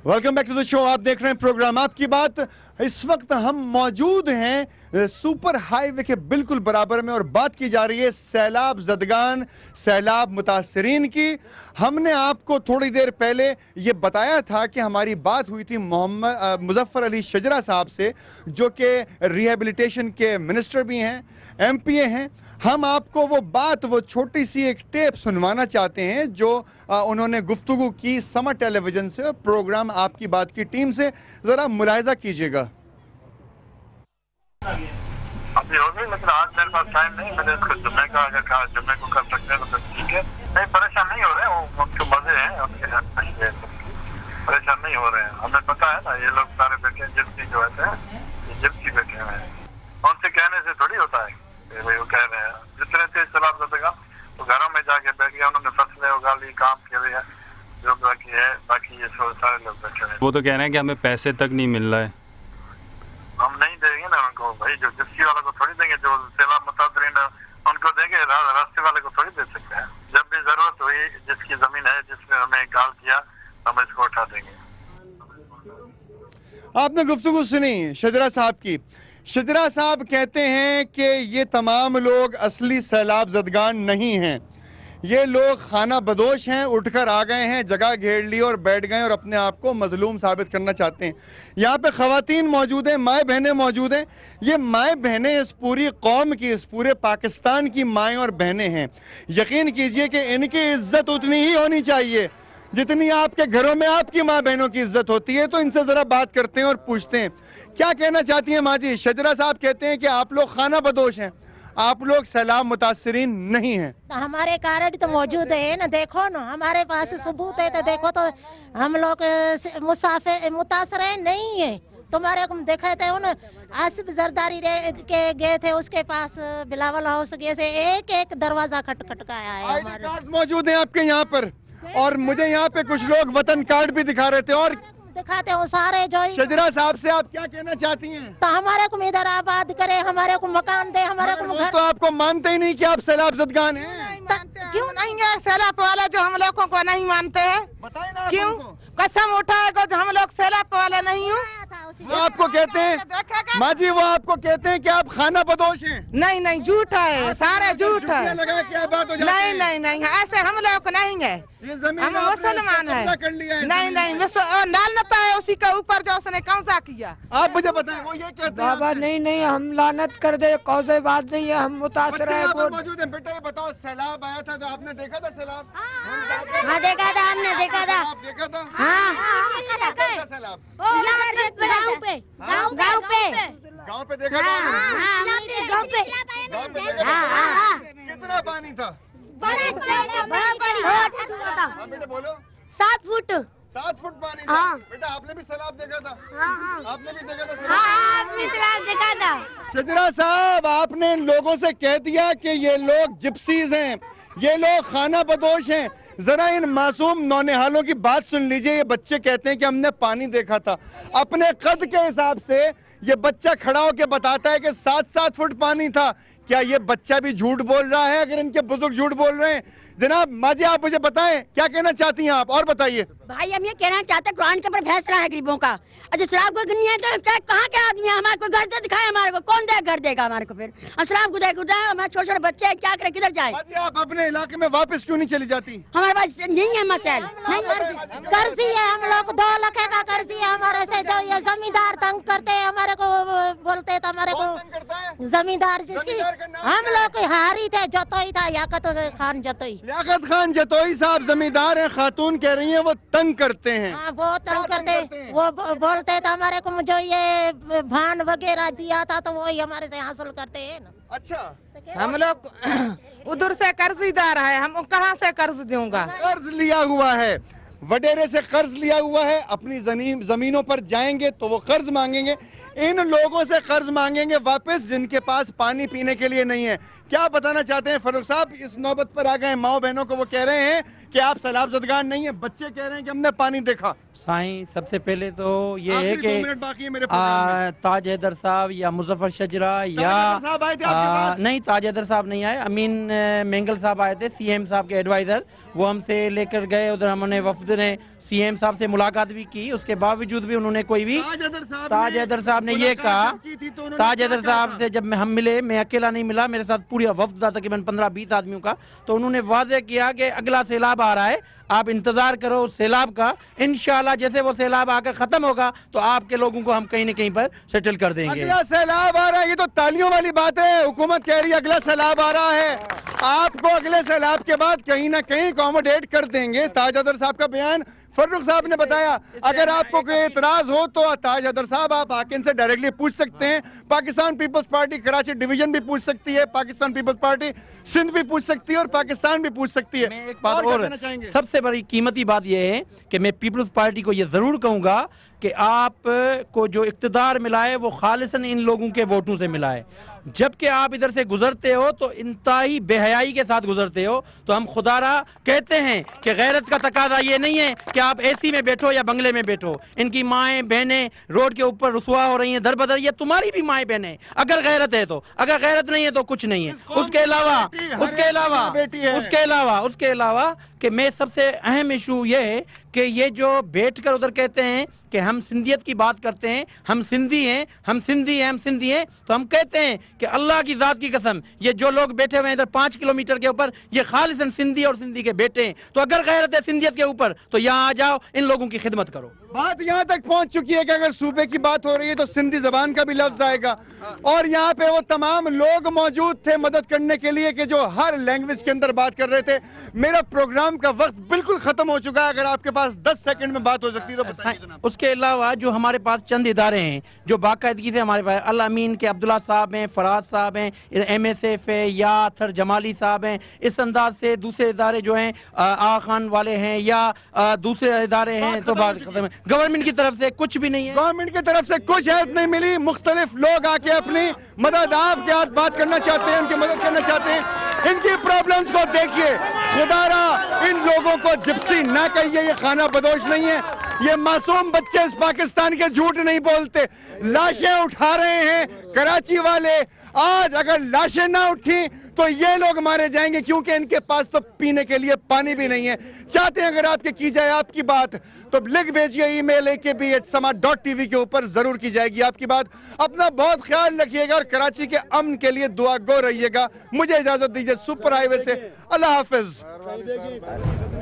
Welcome back to the show. आप देख रहे हैं प्रोग्राम आपकी बात। इस वक्त हम मौजूद हैं सुपर हाईवे के बिल्कुल बराबर में और बात की जा रही है सैलाब ज़दगान, सैलाब मुतासरीन की। हमने आपको थोड़ी देर पहले ये बताया था कि हमारी बात हुई थी मोहम्मद मुजफ्फर अली शजरा साहब से, जो कि रिहेबिलिटेशन के मिनिस्टर भी हैं, MPA हैं। हम आपको वो बात, वो छोटी सी एक टेप सुनवाना चाहते हैं जो उन्होंने गुफ्तगू की समर टेलीविजन से, प्रोग्राम आपकी बात की टीम से। जरा मुलाहिजा कीजिएगा। अभी हो गई, लेकिन आज मेरे पास टाइम नहीं। मैंने इसको जुम्मे का अगर कहा जुम्मे को कर सकते हैं तो ठीक है। नहीं, परेशान नहीं हो रहे हैं, वो उनके मजे हैं, उनके परेशान नहीं हो रहे हैं। हमें पता है ना, ये लोग सारे बैठे हैं, जिप्सी जो होते हैं, ये जिप्सी बैठे हुए हैं। उनसे कहने से थोड़ी होता है, भाई वो कह रहे हैं। जितने तेज सैलाब ज़दगान तो घरों में जाके बैठ गया, उन्होंने फसलें उगा ली, काम किया, जो बाकी है, बाकी ये सारे लोग बैठे हुए हैं। वो तो कह रहे हैं कि हमें पैसे तक नहीं मिल रहा है। हम नहीं देंगे ना उनको, भाई जो जिप्सी वाले को थोड़ी देंगे, जो सैलाब मुतासरीन उनको देंगे, रास्ते वाले को थोड़ी दे सकते हैं। जब भी जरूरत हुई, जिसकी जमीन है, जिसने हमें कॉल किया, हम इसको उठा देंगे। आपने गुफ्तगू सुनी शजरा साहब की। शजरा साहब कहते हैं कि ये तमाम लोग असली सैलाब ज़दगान नहीं हैं, ये लोग खाना बदोश हैं, उठकर आ गए हैं, जगह घेर ली और बैठ गए और अपने आप को मजलूम साबित करना चाहते हैं। यहाँ पे ख़वातीन मौजूद हैं, माएँ बहनें मौजूद हैं। ये माएँ बहनें इस पूरी कौम की, इस पूरे पाकिस्तान की माएँ और बहनें हैं। यकीन कीजिए कि इनकी इज्जत उतनी ही होनी चाहिए जितनी आपके घरों में आपकी माँ बहनों की इज्जत होती है। तो इनसे ज़रा बात करते हैं और पूछते हैं क्या कहना चाहती हैं माँ जी। शजरा साहब कहते हैं कि आप लोग खाना बदोश हैं, आप लोग सैलाब मुतासरीन नहीं हैं। हमारे कारण तो मौजूद है ना, देखो ना, हमारे पास सबूत है तो देखो, तो हम लोग मुतासर नहीं है। तुम्हारे को देखे थे उन आसिफ जरदारी के गए थे, उसके पास बिलावल हाउस गए से एक दरवाजा खटखटाया है। हमारे मौजूद है आपके यहाँ पर, और मुझे यहाँ पे कुछ लोग वतन कार्ड भी दिखा रहे थे और दिखाते हो सारे। जो शजरा साहब से आप क्या कहना चाहती हैं? तो हमारे को इधर आबाद करे, हमारे को मकान दे, हमारे को घर। तो आपको मानते ही नहीं कि आप सैलाब ज़दगान हैं? क्यों नहीं है? सैलाब वाले जो हम लोगों को नहीं मानते हैं, बताए ना। क्यों कसम उठाएगा जो हम लोग सैलाब वाले नहीं हूँ? वो आपको कहते हैं माँ जी, वो आपको कहते हैं कि आप खाना बदोश हैं। नहीं नहीं, झूठ है, सारे झूठ है। लगा क्या बात हो जाती नहीं नहीं नहीं, ऐसे हम लोग नहीं है, ये जमीन हम मुसलमान है। नहीं नहीं, लानत है उसी के ऊपर जो उसने कौन किया। आप मुझे बताएं, वो ये कहते हैं बाबा नहीं नहीं, हम लानत कर दे, कौन सी बात नहीं है, हम मुतासर है। मौजूद है। बेटा ये बताओ, सैलाब आया था तो आपने देखा था सैलाब? हाँ देखा था, हमने देखा था। देखा था? हाँ सैलाब गाँव पे गाँव पे गाँव पे देखा था? गाँव पे कितना पानी था? बेटा बोलो। 7 फुट 7 फुट पानी था। हाँ। बेटा आपने भी सैलाब देखा था? आपने भी देखा था? आपने सैलाब देखा था। शजरा साहब, आपने इन लोगों से कह दिया कि ये लोग जिप्सीज हैं, ये लोग खाना बदोश हैं। जरा इन मासूम नौनिहालों की बात सुन लीजिए। ये बच्चे कहते हैं कि हमने पानी देखा था। अपने कद के हिसाब से ये बच्चा खड़ा होकर बताता है कि 7-7 फुट पानी था। क्या ये बच्चा भी झूठ बोल रहा है अगर इनके बुजुर्ग झूठ बोल रहे हैं? जनाब माँ जी, आप मुझे बताएं क्या कहना चाहती हैं आप, और बताइए। भाई हम ये कहना चाहते हैं, कुरान के ऊपर फैसला है गरीबों का। अच्छा शराब को नहीं है तो कहाँ के आदमी है? हमारे को घर से दिखाए, हमारे को कौन दे घर देगा हमारे को? फिर हम शराब को देखते हैं, हमारे छोटे छोटे बच्चे क्या करें, किधर जाए? आप अपने इलाके में वापस क्यों नहीं चली जाती? हमारे पास नहीं है मसैल, नहीं कर्जी है, हम लोग 2 लाख का कर्जी है हमारे से। जो ये जमींदार तंग करते हैं हमारे को, बोलते तो हमारे को जमींदार, जिसकी हम लोग हारी थे, जतोई था, याकत खान जतोई। याकत खान जतोई साहब जमींदार हैं, खातून कह रही हैं वो तंग करते हैं। हाँ, वो तंग करते हैं। वो बोलते थे हमारे को जो ये भान वगैरह दिया था तो वही हमारे से हासिल करते हैं ना। अच्छा, हम लोग उधर से कर्जदार है, हम कहाँ से कर्ज दूंगा? कर्ज लिया हुआ है, वडेरे से कर्ज लिया हुआ है। अपनी जमीनों पर जाएंगे तो वो कर्ज मांगेंगे, इन लोगों से कर्ज मांगेंगे वापस जिनके पास पानी पीने के लिए नहीं है। क्या बताना चाहते हैं फारूक साहब? इस नौबत पर आ गए माओ बहनों को, वो कह रहे हैं कि आप सैलाब ज़दगान नहीं है? बच्चे कह रहे हैं कि हमने पानी देखा। साईं, सबसे पहले तो ये है आखिरी 2 मिनट कि बाकी है मेरे प्रोग्राम में। ताज हैदर साहब या मुजफ्फर शजरा या हैदर साहब आए थे आपके पास? नहीं, ताज हैदर साहब नहीं आए, अमीन मेंगल साहब आए थे, सीएम साहब के एडवाइज़र। वो हमसे लेकर गए उधर, हमने वफद ने सीएम साहब से मुलाकात भी की। उसके बावजूद भी उन्होंने कोई भी ताज हैदर साहब ने ये कहा, ताज हैदर साहब से जब हम मिले, मैं अकेला नहीं मिला, मेरे साथ पूरा वफद था तकरीबन 15-20 आदमियों का, तो उन्होंने वाज़ेह किया कि अगला सैलाब आ रहा है, आप इंतजार करो उस सैलाब का। इंशाल्लाह जैसे वो सैलाब आकर खत्म होगा तो आपके लोगों को हम कहीं न कहीं पर सेटल कर देंगे। अगला सैलाब आ रहा है, ये तो तालियों वाली बात है। हुकूमत कह रही है अगला सैलाब आ रहा है, आपको अगले सैलाब के बाद कहीं ना कहीं अकोमोडेट कर देंगे। ताज हैदर साहब का बयान फर्रुख साहब ने बताया। अगर आपको कोई एतराज हो तो ताज हैदर साहब आप आके इनसे डायरेक्टली पूछ सकते हैं। Pakistan people's party Karachi division भी पूछ सकती है, पाकिस्तान पीपल्स पार्टी सिंध भी पूछ सकती है और पाकिस्तान भी पूछ सकती है। मैं एक बात और सबसे बड़ी कीमती बात यह है कि मैं पीपल्स पार्टी को यह जरूर कहूंगा कि आप को जो इक़्तिदार मिला है वो खालिसन इन लोगों के वोटों से मिला है। जबकि आप इधर से गुजरते हो तो इंतहाई बेहयाई के साथ गुजरते हो। तो हम खुदारा कहते हैं कि गैरत का तकाजा ये नहीं है कि आप एसी में बैठो या बंगले में बैठो। इनकी माएँ बहनें रोड के ऊपर रुसवा हो रही हैं दर बदर, ये तुम्हारी भी माएँ बहनें, अगर गैरत है तो। अगर गैरत नहीं है तो कुछ नहीं है। उसके अलावा कि मैं सबसे अहम इशू ये है कि ये जो बैठ कर उधर कहते हैं कि हम सिंधियत की बात करते हैं, हम सिंधी हैं, हम सिंधी हैं, तो हम कहते हैं कि अल्लाह की ज़ात की कसम ये जो लोग बैठे हुए हैं इधर 5 किलोमीटर के ऊपर, ये खालिसन सिंधी और सिंधी के बेटे हैं। तो अगर गैरत है सिंधियत के ऊपर तो यहाँ आ जाओ, इन लोगों की खिदमत करो। बात यहाँ तक पहुँच चुकी है कि अगर सूबे की बात हो रही है तो सिंधी जबान का भी लफ्ज आएगा। और यहाँ पे वो तमाम लोग मौजूद थे मदद करने के लिए कि जो हर लैंग्वेज के अंदर बात कर रहे थे। मेरा प्रोग्राम का वक्त बिल्कुल खत्म हो चुका है, अगर आपके पास 10 सेकंड में बात हो सकती है तो बताइए जनाब। उसके अलावा जो हमारे पास चंद इदारे हैं जो बाकायदगी से हमारे पास, अल अमीन के अब्दुल्ला साहब हैं, फराज साहब हैं, MSF है, या अथर जमाली साहब हैं। इस अंदाज से दूसरे इदारे जो हैं आ खान वाले हैं या दूसरे इदारे हैं, तो बात खत्म है। गवर्नमेंट की तरफ से कुछ भी नहीं है, गवर्नमेंट की तरफ से कुछ हेल्प नहीं मिली। मुख्तलिफ लोग आके अपनी मदद आपके साथ बात करना चाहते हैं, उनकी मदद करना चाहते हैं। इनकी प्रॉब्लम्स को देखिए, खुदारा इन लोगों को जिप्सी ना कहिए, ये खाना बदोश नहीं है। ये मासूम बच्चे इस पाकिस्तान के झूठ नहीं बोलते, लाशें उठा रहे हैं कराची वाले। आज अगर लाशें ना उठी तो ये लोग मारे जाएंगे, क्योंकि इनके पास तो पीने के लिए पानी भी नहीं है। चाहते हैं अगर आपके की जाए आपकी बात तो लिख भेजिए email akb@sama.tv के ऊपर, जरूर की जाएगी आपकी बात। अपना बहुत ख्याल रखिएगा और कराची के अमन के लिए दुआ गो रहिएगा। मुझे इजाजत दीजिए सुपर हाईवे से। अल्लाह हाफिज।